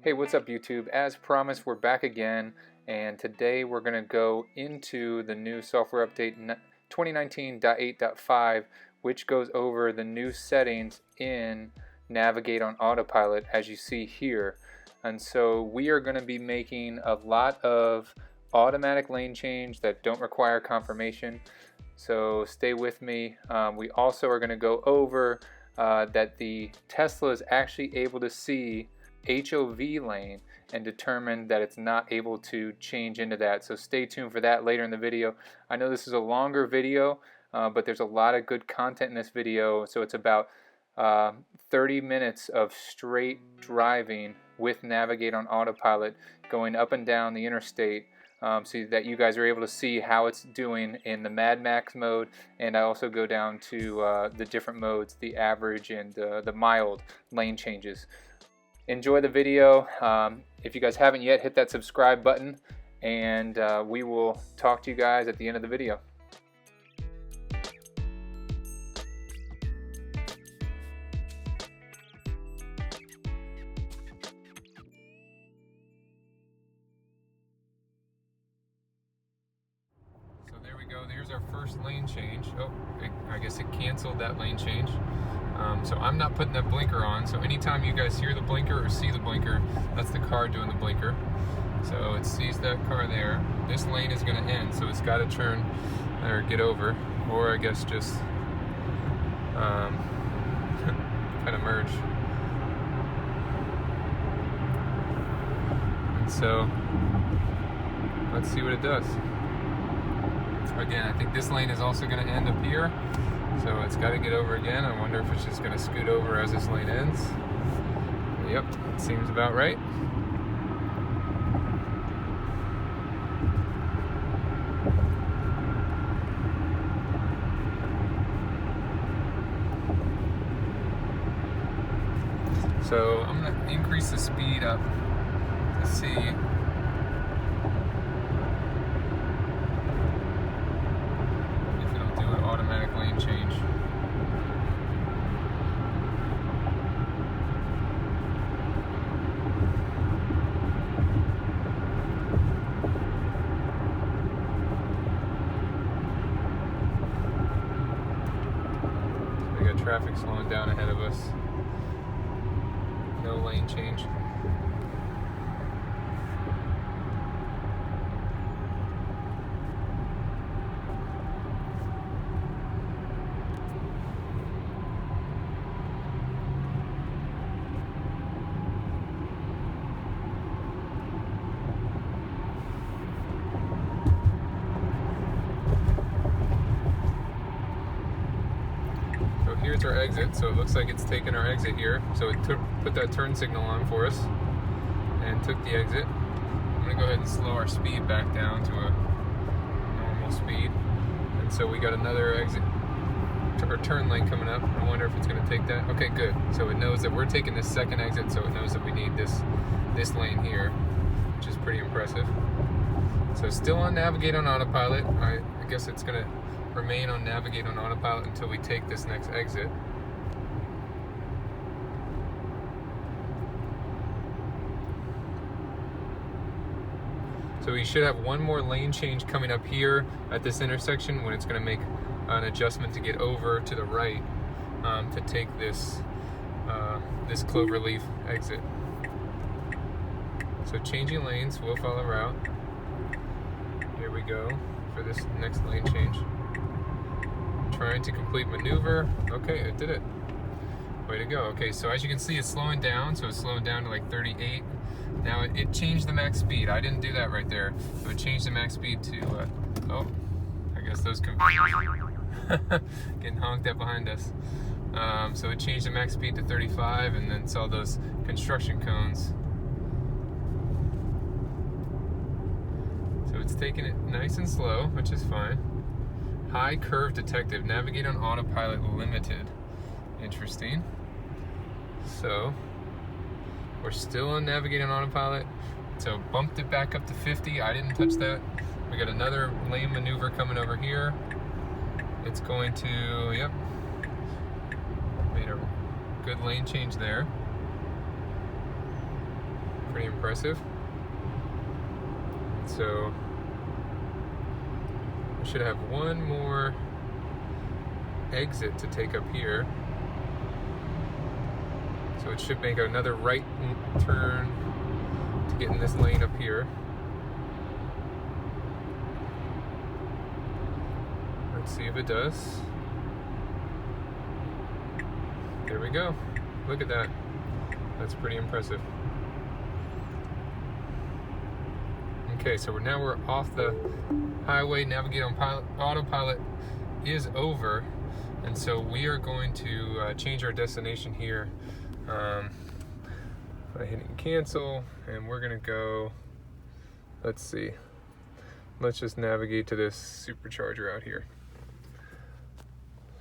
Hey, what's up YouTube? As promised, we're back again, and today we're going to go into the new software update 2019.8.5, which goes over the new settings in Navigate on Autopilot, as you see here. And so we are going to be making a lot of automatic lane change that don't require confirmation, so stay with me. We also are going to go over that the Tesla is actually able to see HOV lane and determine that it's not able to change into that. So stay tuned for that later in the video. I know this is a longer video, but there's a lot of good content in this video. So it's about 30 minutes of straight driving with Navigate on Autopilot, going up and down the interstate, so that you guys are able to see how it's doing in the madmax mode. And I also go down to the different modes, the average and the mild lane changes. Enjoy the video. If you guys haven't yet, hit that subscribe button, and we will talk to you guys at the end of the video. So there we go. There's our first lane change. Oh, I guess it canceled that lane change. So I'm not putting that blinker on, so anytime you guys hear the blinker or see the blinker, that's the car doing the blinker. So it sees that car there. This lane is going to end, so it's got to turn or get over, or I guess just kind of merge. And so let's see what it does. Again, I think this lane is also going to end up here. So it's got to get over again. I wonder if it's just going to scoot over as this lane ends. Yep, seems about right. So I'm going to increase the speed up to see. Automatic lane change. We got traffic slowing down ahead of us. No lane change. Here's our exit, so it looks like it's taken our exit here. So it put that turn signal on for us and took the exit. I'm going to go ahead and slow our speed back down to a normal speed. And so we got another exit or turn lane coming up. I wonder if it's going to take that. Okay, good. So it knows that we're taking this second exit, so it knows that we need this lane here, which is pretty impressive. So still on Navigate on Autopilot. I guess it's going to remain on Navigate on Autopilot until we take this next exit. So we should have one more lane change coming up here at this intersection when it's going to make an adjustment to get over to the right to take this this clover leaf exit. So changing lanes, we'll follow route. Here we go for this next lane change. Trying to complete maneuver. Okay, it did it. Way to go. Okay, so as you can see, it's slowing down. So it's slowing down to like 38. Now it changed the max speed. I didn't do that right there. So it changed the max speed to, oh, I guess those getting honked at behind us. So it changed the max speed to 35, and then saw those construction cones. So it's taking it nice and slow, which is fine. High curve detective, Navigate on Autopilot limited. Interesting. So we're still on Navigate on Autopilot. So bumped it back up to 50. I didn't touch that. We got another lane maneuver coming over here. It's going to, yep, made a good lane change there. Pretty pretty impressive. So I should have one more exit to take up here. So it should make another right turn to get in this lane up here. Let's see if it does. There we go. Look at that. That's pretty impressive. Okay, so now we're off the highway. Navigate on autopilot is over, and so we are going to change our destination here by hitting cancel, and we're gonna go, let's see, let's just navigate to this supercharger out here.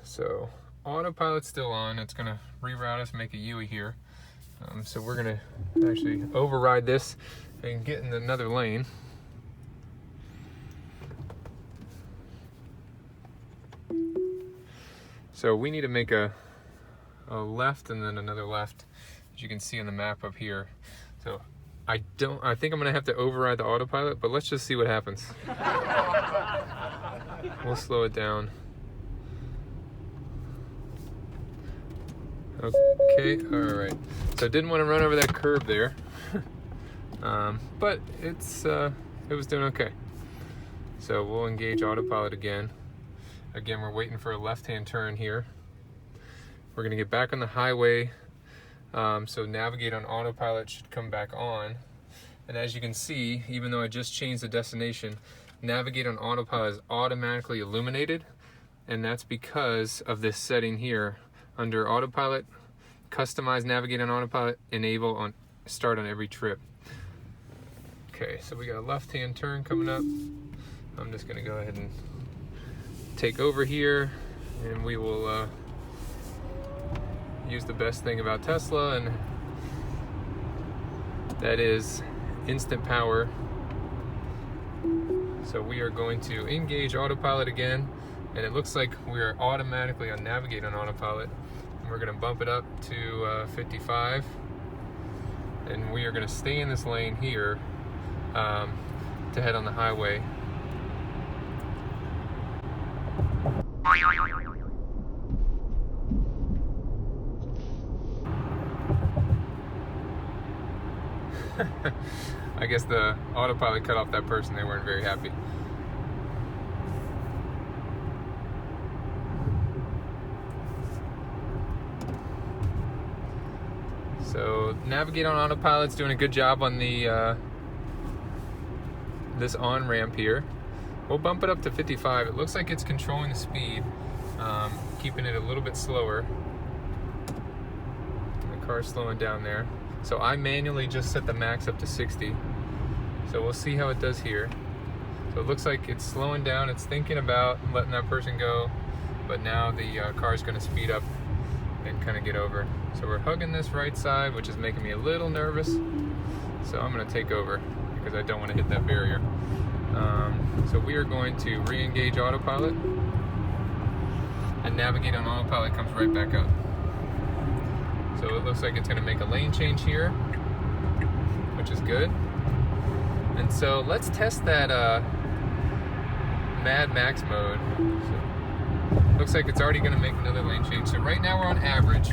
So autopilot's still on. It's gonna reroute us, make a U here. So we're gonna actually override this and get in another lane. So we need to make a left and then another left, as you can see on the map up here. So I think I'm gonna have to override the autopilot, but let's just see what happens. We'll slow it down. Okay, all right. So I didn't want to run over that curb there, but it was doing okay. So we'll engage autopilot again. Again, we're waiting for a left-hand turn here. We're gonna get back on the highway. So navigate on autopilot should come back on. And as you can see, even though I just changed the destination, navigate on autopilot is automatically illuminated. And that's because of this setting here. Under autopilot, customize navigate on autopilot, enable on start on every trip. Okay, so we got a left-hand turn coming up. I'm just gonna go ahead and take over here, and we will use the best thing about Tesla, and that is instant power. So we are going to engage autopilot again, and it looks like we are automatically on navigate on autopilot. And we're going to bump it up to 55, and we are going to stay in this lane here to head on the highway. I guess the autopilot cut off that person. They weren't very happy. So navigate on autopilot's doing a good job on the this on-ramp here. We'll bump it up to 55. It looks like it's controlling the speed, keeping it a little bit slower. The car's slowing down there. So I manually just set the max up to 60. So we'll see how it does here. So it looks like it's slowing down. It's thinking about letting that person go, but now the car's gonna speed up and kind of get over. So we're hugging this right side, which is making me a little nervous. So I'm gonna take over because I don't want to hit that barrier. So we are going to re-engage autopilot, and navigate on autopilot comes right back up. So it looks like it's going to make a lane change here, which is good. And so let's test that madmax mode. So looks like it's already going to make another lane change. So right now we're on average,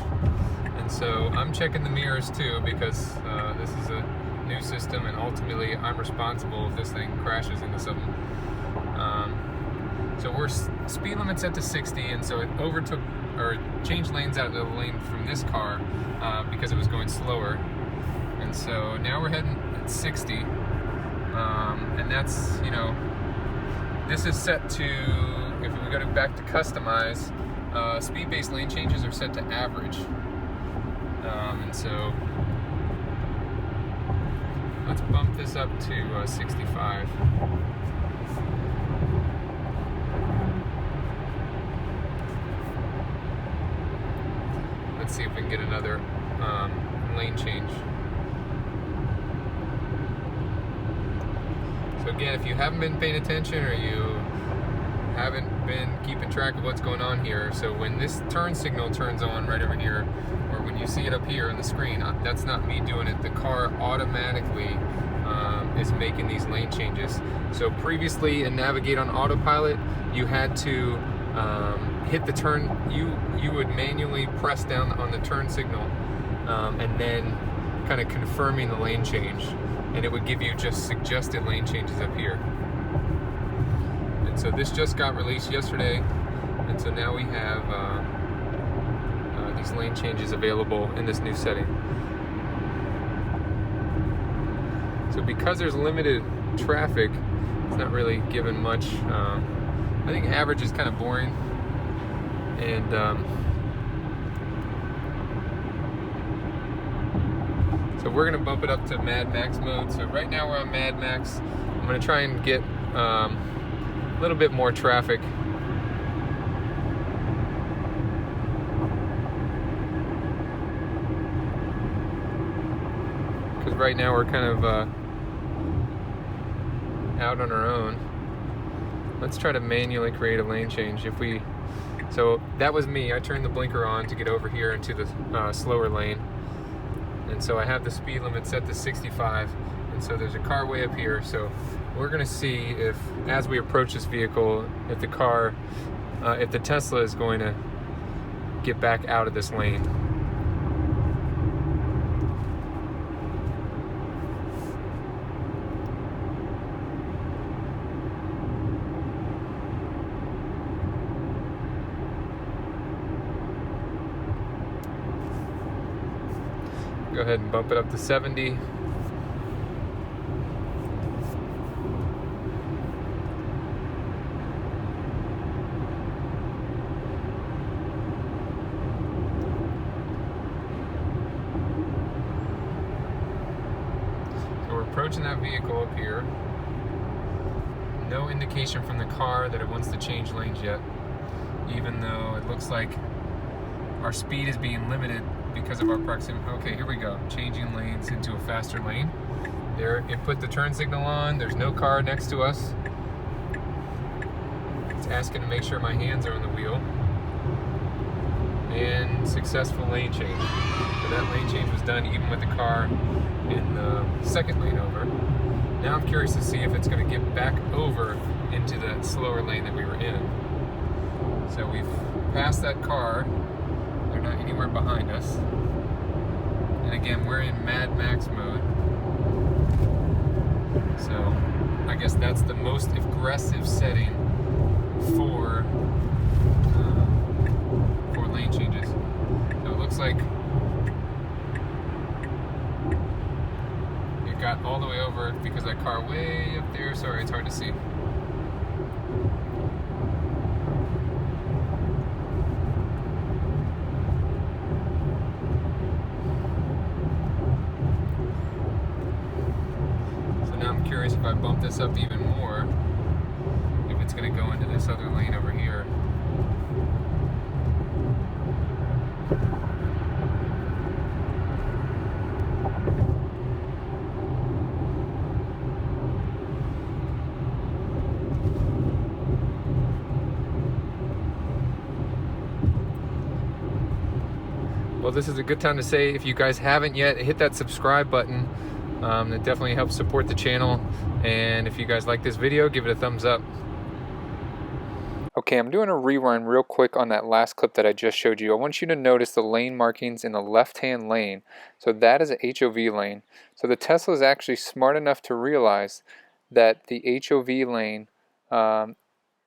and so I'm checking the mirrors too, because this is a new system, and ultimately I'm responsible if this thing crashes into something. So we're speed limit set to 60, and so it overtook or changed lanes out of the lane from this car because it was going slower. And so now we're heading at 60, and that's, you know, this is set to, if we go back to customize, speed-based lane changes are set to average. And so let's bump this up to 65. Let's see if we can get another lane change. So again, if you haven't been paying attention, or you haven't been keeping track of what's going on here. So when this turn signal turns on right over here, or when you see it up here on the screen, that's not me doing it. The car automatically is making these lane changes. So previously in Navigate on Autopilot, you had to hit the turn, you would manually press down on the turn signal and then kind of confirming the lane change, and it would give you just suggested lane changes up here. And so this just got released yesterday, and so now we have these lane changes available in this new setting. So because there's limited traffic, it's not really given much. I think average is kind of boring, and so we're gonna bump it up to madmax mode. So right now we're on madmax. I'm gonna try and get a little bit more traffic. Because right now we're kind of out on our own. Let's try to manually create a lane change. So that was me. I turned the blinker on to get over here into the slower lane. And so I have the speed limit set to 65. And so there's a car way up here. So we're gonna see if, as we approach this vehicle, if the Tesla is going to get back out of this lane. Go ahead and bump it up to 70. So we're approaching that vehicle up here. No indication from the car that it wants to change lanes yet, even though it looks like our speed is being limited because of our proximity. Okay, here we go. Changing lanes into a faster lane. There, it put the turn signal on. There's no car next to us. It's asking to make sure my hands are on the wheel. And successful lane change. So that lane change was done even with the car in the second lane over. Now I'm curious to see if it's going to get back over into the slower lane that we were in. So we've passed that car. They're not anywhere behind us. And again, we're in madmax mode. So I guess that's the most aggressive setting for lane changes. So it looks like it got all the way over because that car way up there. Sorry, it's hard to see. If I bump this up even more, if it's going to go into this other lane over here. Well, this is a good time to say, if you guys haven't yet, hit that subscribe button. That definitely helps support the channel, and if you guys like this video, give it a thumbs up. Okay, I'm doing a rewind real quick on that last clip that I just showed you. I want you to notice the lane markings in the left-hand lane. So that is a HOV lane. So the Tesla is actually smart enough to realize that the HOV lane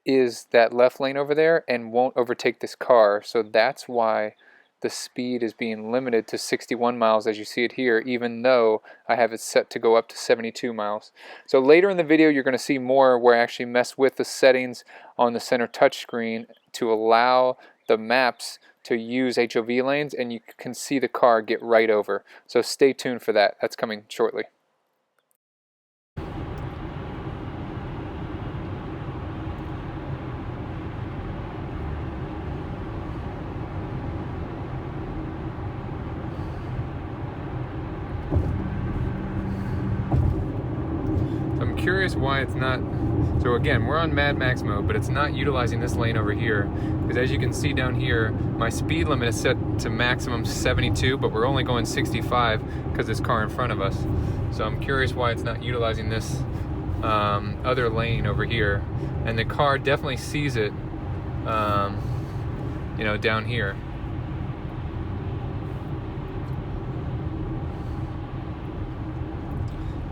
is that left lane over there and won't overtake this car. So that's why the speed is being limited to 61 miles as you see it here, even though I have it set to go up to 72 miles. So later in the video you're going to see more where I actually mess with the settings on the center touchscreen to allow the maps to use HOV lanes, and you can see the car get right over. So stay tuned for that. That's coming shortly. I'm curious why it's not So again, we're on madmax mode, but it's not utilizing this lane over here, because as you can see down here, my speed limit is set to maximum 72, but we're only going 65 because this car in front of us. So I'm curious why it's not utilizing this other lane over here. And the car definitely sees it, you know, down here.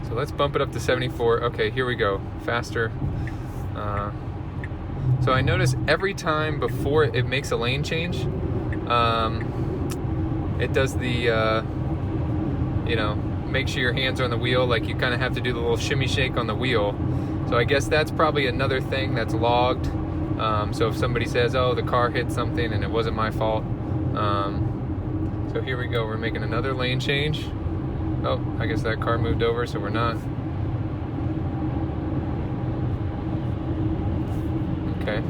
So let's bump it up to 74. Okay, here we go. Faster. So I notice every time before it makes a lane change, it does the, you know, make sure your hands are on the wheel, like you kind of have to do the little shimmy shake on the wheel. So I guess that's probably another thing that's logged. So if somebody says, oh, the car hit something and it wasn't my fault. So here we go, we're making another lane change. Oh, I guess that car moved over, so we're not. Okay.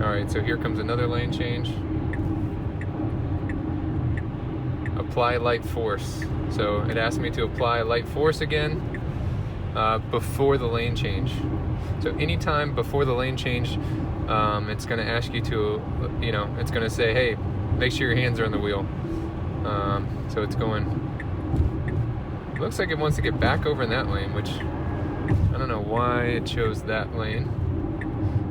Alright, so here comes another lane change. Apply light force. So it asked me to apply light force again before the lane change. So anytime before the lane change, it's going to ask you to, you know, it's going to say, hey, make sure your hands are on the wheel. So it's going. Looks like it wants to get back over in that lane, which I don't know why it chose that lane.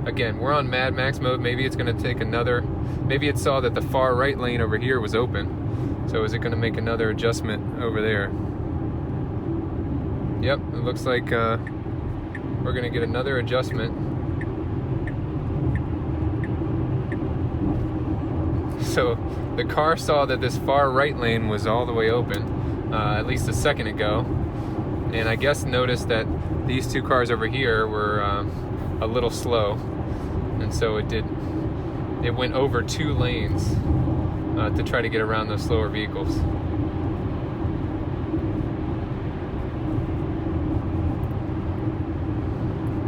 Again, we're on madmax mode. Maybe it's going to take another. Maybe it saw that the far right lane over here was open. So is it going to make another adjustment over there? Yep, it looks like we're going to get another adjustment. So the car saw that this far right lane was all the way open. At least a second ago, and I guess noticed that these two cars over here were a little slow, and so it went over two lanes to try to get around those slower vehicles.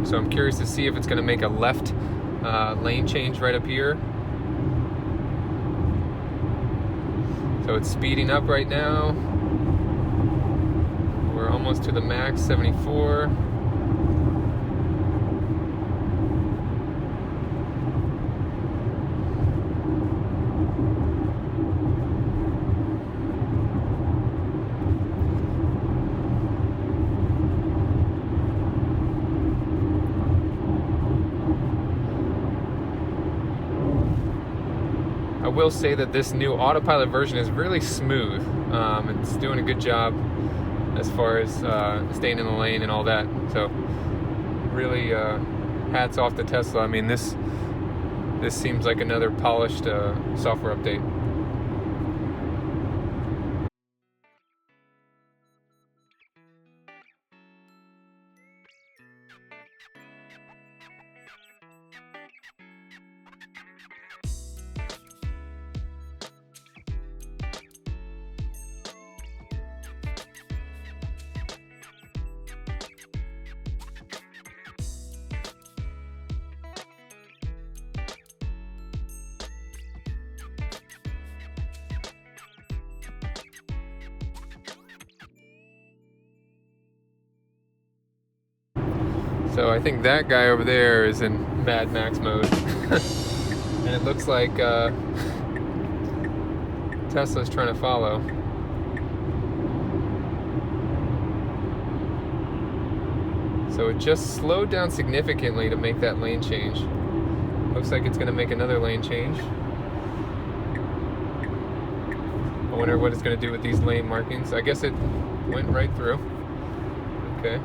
So I'm curious to see if it's going to make a left lane change right up here. So it's speeding up right now. We're almost to the max, 74. I will say that this new Autopilot version is really smooth. It's doing a good job as far as staying in the lane and all that. So really hats off to Tesla. I mean, this seems like another polished software update. So I think that guy over there is in madmax mode. And it looks like Tesla's trying to follow. So it just slowed down significantly to make that lane change. Looks like it's going to make another lane change. I wonder what it's going to do with these lane markings. I guess it went right through. Okay.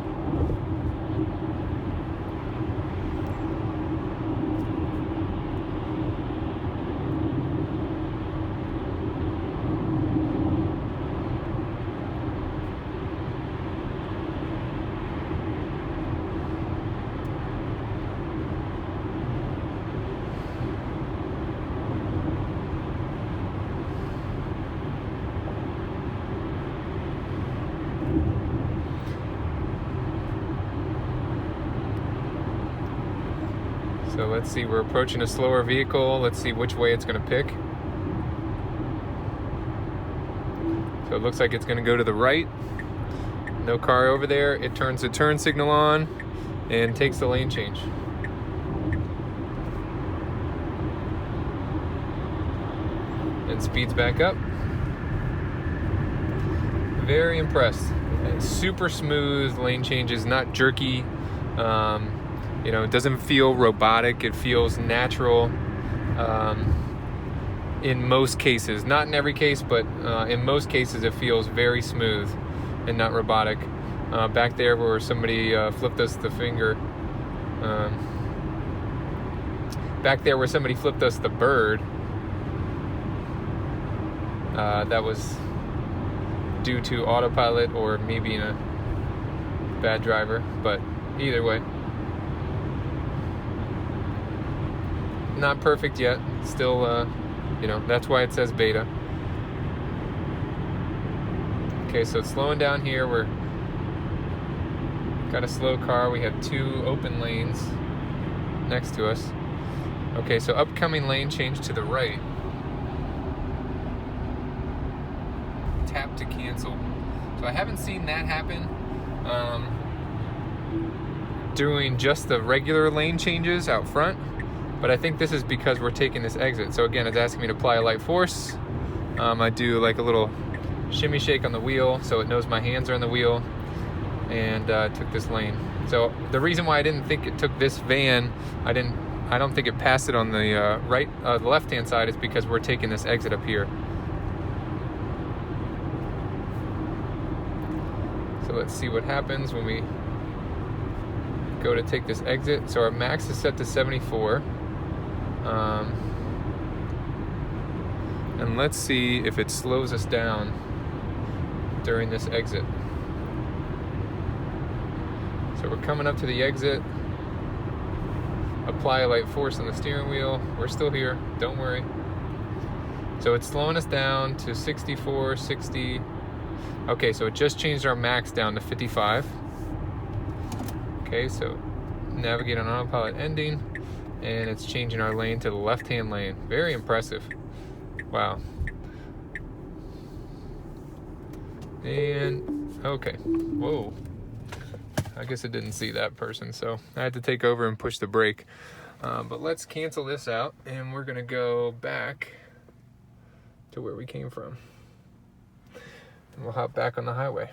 So let's see, we're approaching a slower vehicle. Let's see which way it's going to pick. So it looks like it's going to go to the right. No car over there. It turns the turn signal on. and takes the lane change. And speeds back up. Very impressed. Super smooth lane changes, not jerky. You know, it doesn't feel robotic. It feels natural. In most cases, not in every case, but in most cases it feels very smooth and not robotic. Back there where somebody flipped us the finger, back there where somebody flipped us the bird, that was due to autopilot or maybe a bad driver, but either way, not perfect yet. Still, you know, that's why it says beta. Okay, so it's slowing down here. We're got a slow car. We have 2 open lanes next to us. Okay, so upcoming lane change to the right. Tap to cancel. So I haven't seen that happen doing just the regular lane changes out front, but I think this is because we're taking this exit. So again, it's asking me to apply a light force. I do like a little shimmy shake on the wheel so it knows my hands are on the wheel, and took this lane. So the reason why I didn't think it took this van, I don't think it passed it on the the left-hand side, is because we're taking this exit up here. So let's see what happens when we go to take this exit. So our max is set to 74. And let's see if it slows us down during this exit. So we're coming up to the exit. Apply a light force on the steering wheel. We're still here, don't worry. So it's slowing us down to 64, 60. Okay, so it just changed our max down to 55. Okay, so navigate on autopilot ending, and it's changing our lane to the left-hand lane. Very impressive. Wow. And, okay, whoa. I guess it didn't see that person, so I had to take over and push the brake. But let's cancel this out, and we're gonna go back to where we came from. And we'll hop back on the highway.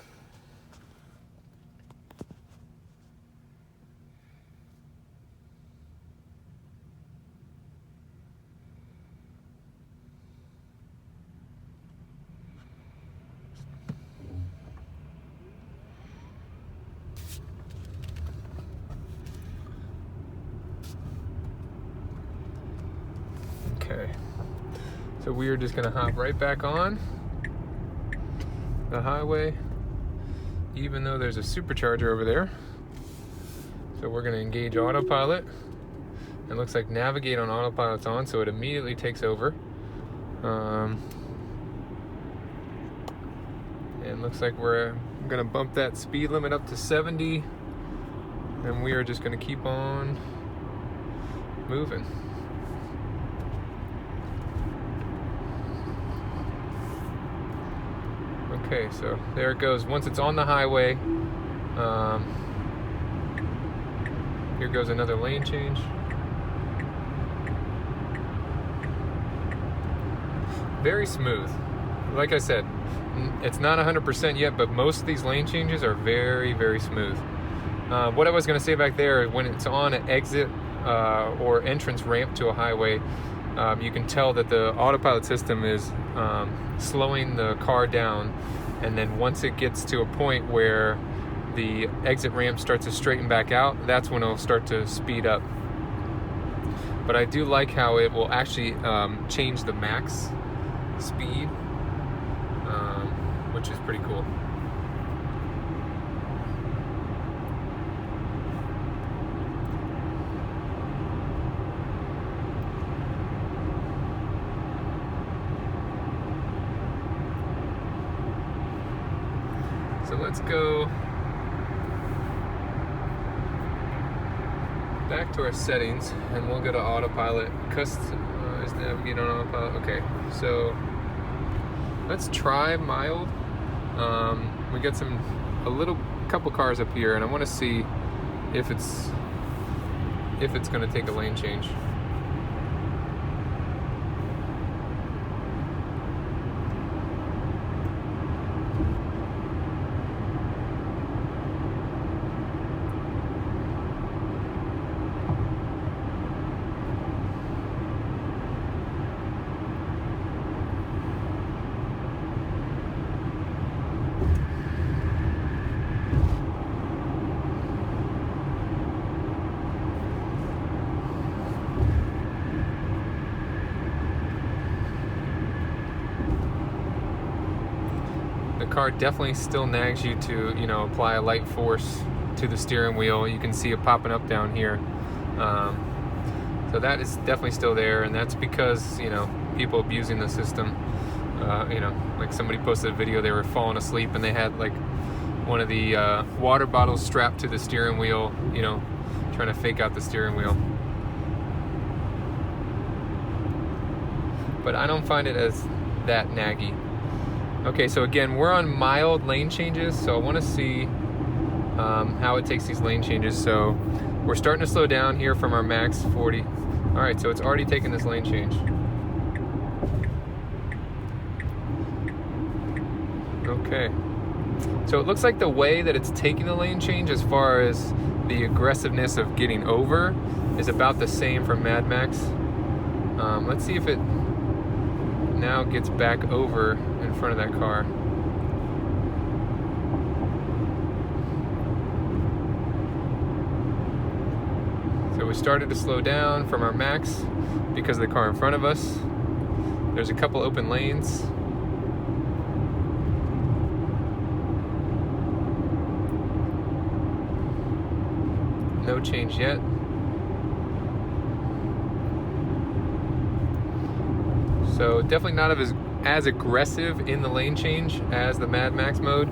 Okay, so we are just gonna hop right back on the highway, even though there's a supercharger over there. So we're gonna engage autopilot. It looks like navigate on autopilot's on, so it immediately takes over. And looks like we're gonna bump that speed limit up to 70, and we are just gonna keep on moving. Okay, so there it goes. Once it's on the highway, here goes another lane change. Very smooth. Like I said, it's not 100% yet, but most of these lane changes are very, very smooth. What I was going to say back there, when it's on an exit or entrance ramp to a highway, you can tell that the autopilot system is slowing the car down, and then once it gets to a point where the exit ramp starts to straighten back out, that's when it'll start to speed up. But I do like how it will actually change the max speed, which is pretty cool. So let's go back to our settings, and we'll go to autopilot. Is navigate on autopilot. Okay, so let's try mild. We got a couple cars up here, and I want to see if it's going to take a lane change. The car definitely still nags you to, you know, apply a light force to the steering wheel. You can see it popping up down here. So that is definitely still there, and that's because, you know, people abusing the system. You know, like somebody posted a video, they were falling asleep and they had like one of the water bottles strapped to the steering wheel, you know, trying to fake out the steering wheel. But I don't find it as that naggy. Okay, so again, we're on mild lane changes, so I want to see how it takes these lane changes. So we're starting to slow down here from our max 40. All right, so it's already taken this lane change. Okay, so it looks like the way that it's taking the lane change as far as the aggressiveness of getting over is about the same for madmax. Let's see if it now gets back over in front of that car. So we started to slow down from our max because of the car in front of us. There's a couple open lanes. No change yet. So definitely not as aggressive in the lane change as the madmax mode,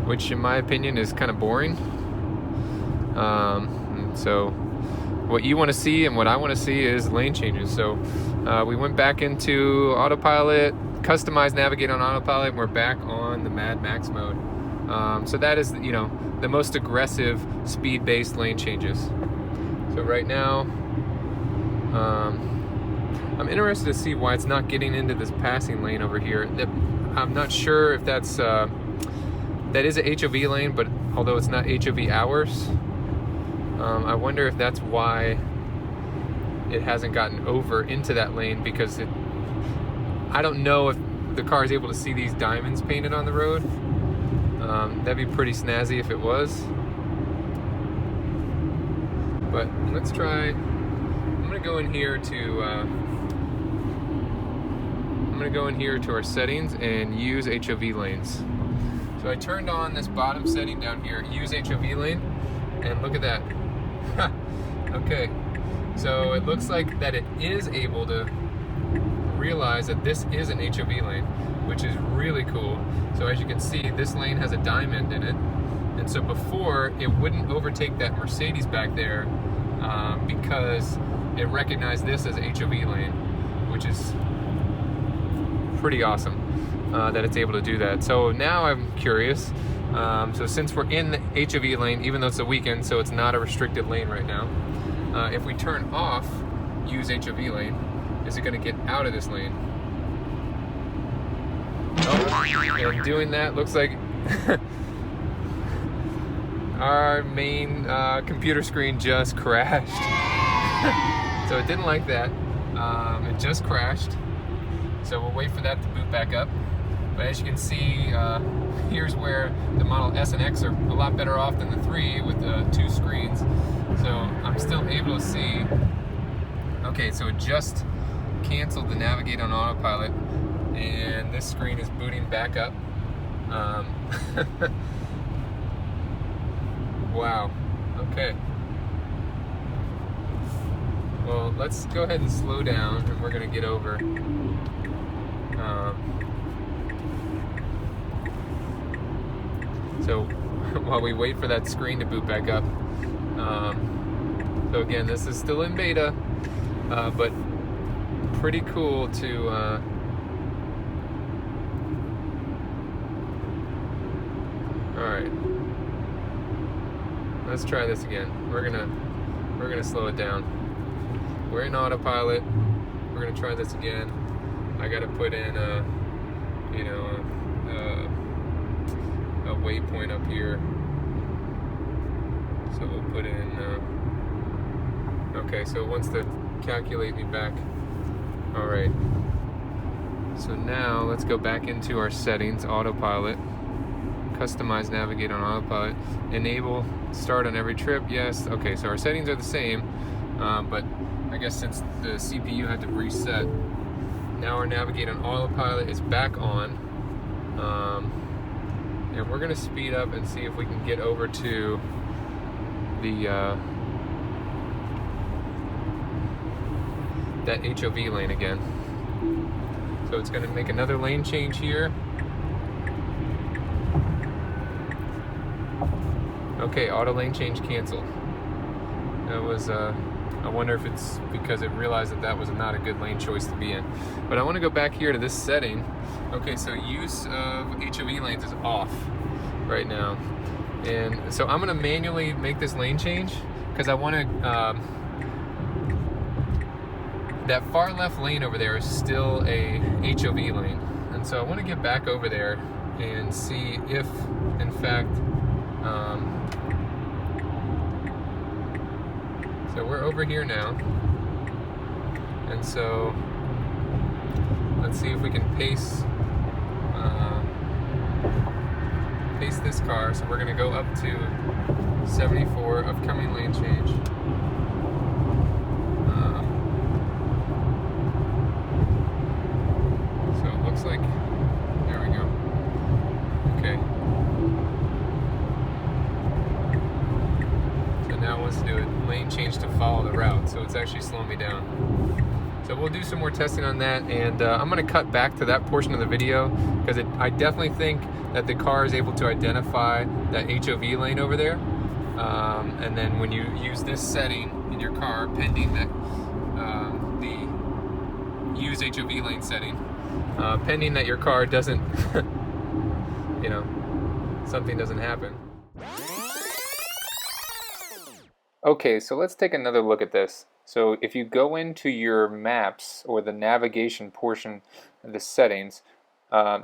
which in my opinion is kind of boring. So what you want to see and what I want to see is lane changes. So we went back into autopilot, customized navigate on autopilot, and we're back on the madmax mode. So that is, you know, the most aggressive speed-based lane changes. So right now, I'm interested to see why it's not getting into this passing lane over here. I'm not sure if that's that is a HOV lane, but although it's not HOV hours, I wonder if that's why it hasn't gotten over into that lane, because I don't know if the car is able to see these diamonds painted on the road. That'd be pretty snazzy if it was. But let's try. I'm gonna go in here to our settings and use HOV lanes. So I turned on this bottom setting down here, use HOV lane, and look at that. Okay, so it looks like that it is able to realize that this is an HOV lane, which is really cool. So as you can see, this lane has a diamond in it, and so before it wouldn't overtake that Mercedes back there because it recognized this as a HOV lane, which is pretty awesome that it's able to do that. So now I'm curious, so since we're in the HOV lane, even though it's a weekend, so it's not a restricted lane right now, if we turn off use HOV lane, is it going to get out of this lane? Oh, and doing that looks like our main computer screen just crashed. So it didn't like that. It just crashed. So we'll wait for that to boot back up. But as you can see, here's where the Model S and X are a lot better off than the 3 with the 2 screens. So I'm still able to see. Okay, so it just canceled the navigate on autopilot, and this screen is booting back up. Wow. Okay. Well, let's go ahead and slow down, and we're going to get over. So while we wait for that screen to boot back up, so again, this is still in beta, but pretty cool to all right, let's try this again. We're gonna slow it down. We're in autopilot. We're gonna try this again. I gotta put in a waypoint up here. So we'll put in. Okay, so it wants to calculate me back. All right. So now let's go back into our settings, autopilot. Customize navigate on autopilot. Enable start on every trip. Yes. Okay, so our settings are the same, but I guess since the CPU had to reset, now our navigate on autopilot is back on. And we're gonna speed up and see if we can get over to the that HOV lane again. So it's gonna make another lane change here. Okay, auto lane change canceled. That was, I wonder if it's because it realized that that was not a good lane choice to be in. But I want to go back here to this setting. Okay, so use of HOV lanes is off right now. And so I'm gonna manually make this lane change because I want to, that far left lane over there is still a HOV lane. And so I want to get back over there and see if, in fact, so we're over here now, and so let's see if we can pace this car. So we're going to go up to 74, upcoming lane change. So it looks like, there we go. Okay. Now it wants to do a lane change to follow the route, so it's actually slowing me down. So we'll do some more testing on that, and I'm going to cut back to that portion of the video because I definitely think that the car is able to identify that HOV lane over there, and then when you use this setting in your car, pending that the use HOV lane setting, pending that your car doesn't, something doesn't happen. Okay, so let's take another look at this. So if you go into your maps or the navigation portion of the settings,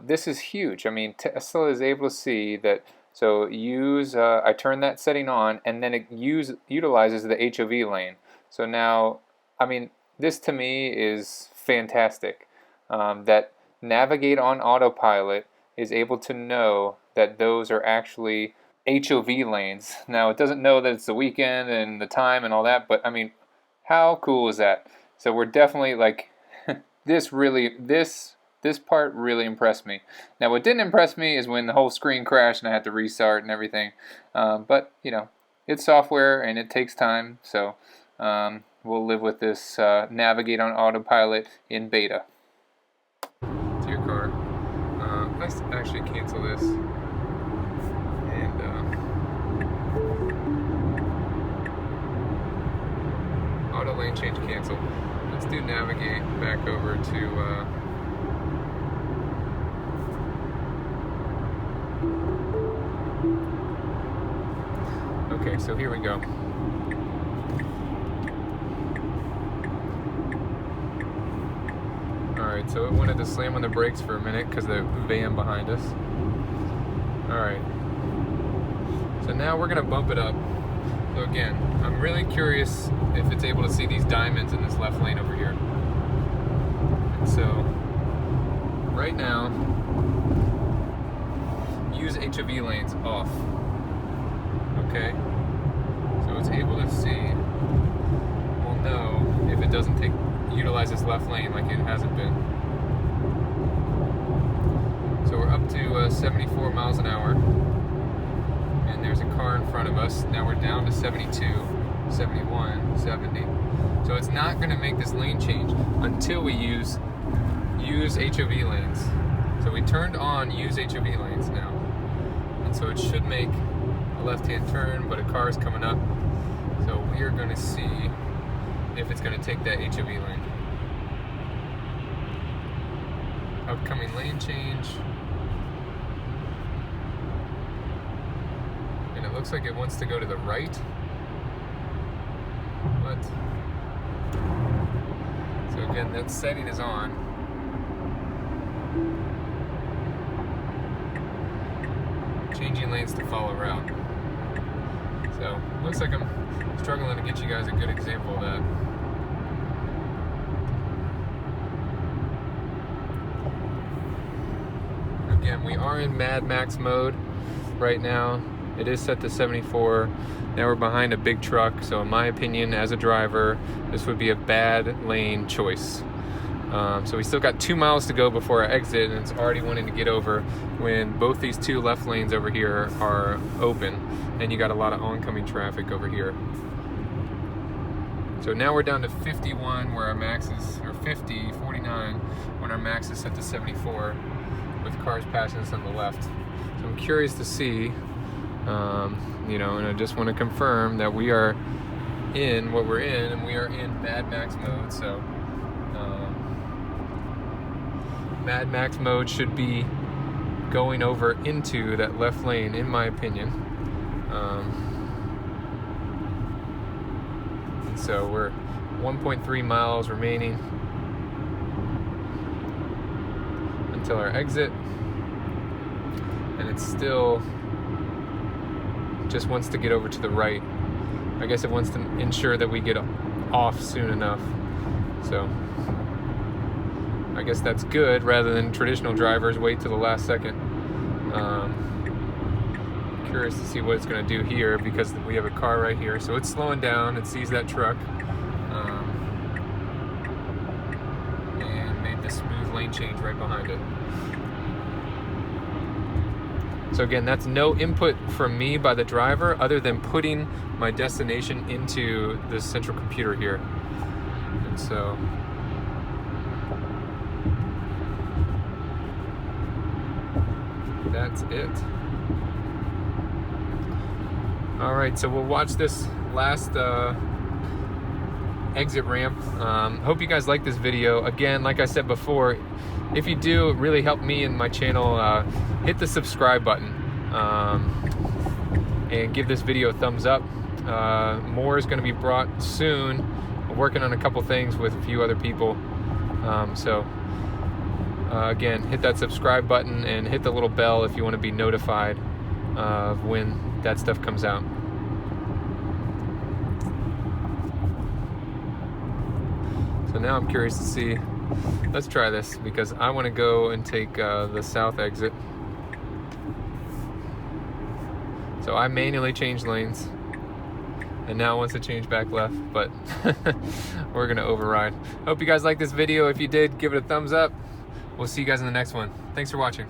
this is huge. I mean, Tesla is able to see that. So I turn that setting on, and then it utilizes the HOV lane. So now, I mean, this to me is fantastic. That navigate on autopilot is able to know that those are actually HOV lanes. Now it doesn't know that it's the weekend and the time and all that, but I mean, how cool is that? So we're definitely like, this part really impressed me. Now what didn't impress me is when the whole screen crashed and I had to restart and everything. But it's software and it takes time, so we'll live with this navigate on autopilot in beta. To your car. Let's actually cancel this. Auto lane change cancel. Let's do navigate back over to okay, so here we go. Alright, so it wanted to slam on the brakes for a minute because the van behind us. Alright. So now we're going to bump it up. So again, I'm really curious if it's able to see these diamonds in this left lane over here. And so, right now, use HOV lanes off. Okay? So it's able to see, we'll know if it doesn't utilize this left lane like it hasn't been. So we're up to 74 miles an hour. And there's a car in front of us. Now we're down to 72, 71, 70. So it's not going to make this lane change until we use HOV lanes. So we turned on use HOV lanes now. And so it should make a left-hand turn, but a car is coming up. So we are going to see if it's going to take that HOV lane. Upcoming lane change. looks like it wants to go to the right. What? So again, that setting is on. Changing lanes to follow route. So, looks like I'm struggling to get you guys a good example of that. Again, we are in madmax mode right now. It is set to 74. Now we're behind a big truck, so in my opinion, as a driver, this would be a bad lane choice. So we still got 2 miles to go before our exit, and it's already wanting to get over when both these 2 left lanes over here are open, and you got a lot of oncoming traffic over here. So now we're down to 51 where our max is, or 50, 49 when our max is set to 74 with cars passing us on the left. So I'm curious to see, you know, and I just want to confirm that we are in what we're in, and we are in madmax mode. So madmax mode should be going over into that left lane, in my opinion. And so we're 1.3 miles remaining until our exit, and it still just wants to get over to the right. I guess it wants to ensure that we get off soon enough. So I guess that's good, rather than traditional drivers wait till the last second. Curious to see what it's going to do here, because we have a car right here. So it's slowing down. It sees that truck and made the smooth lane change right behind it. So again, that's no input from me by the driver, other than putting my destination into the central computer here. And so that's it. All right, so we'll watch this last exit ramp. Hope you guys like this video. Again, like I said before, if you do, it really helped me and my channel. Hit the subscribe button and give this video a thumbs up. More is going to be brought soon. I'm working on a couple things with a few other people. Again, hit that subscribe button and hit the little bell if you want to be notified of when that stuff comes out. So now I'm curious to see, let's try this, because I want to go and take the south exit. So I manually changed lanes, and now it wants to change back left, but we're gonna override. Hope you guys liked this video. If you did, give it a thumbs up. We'll see you guys in the next one. Thanks for watching.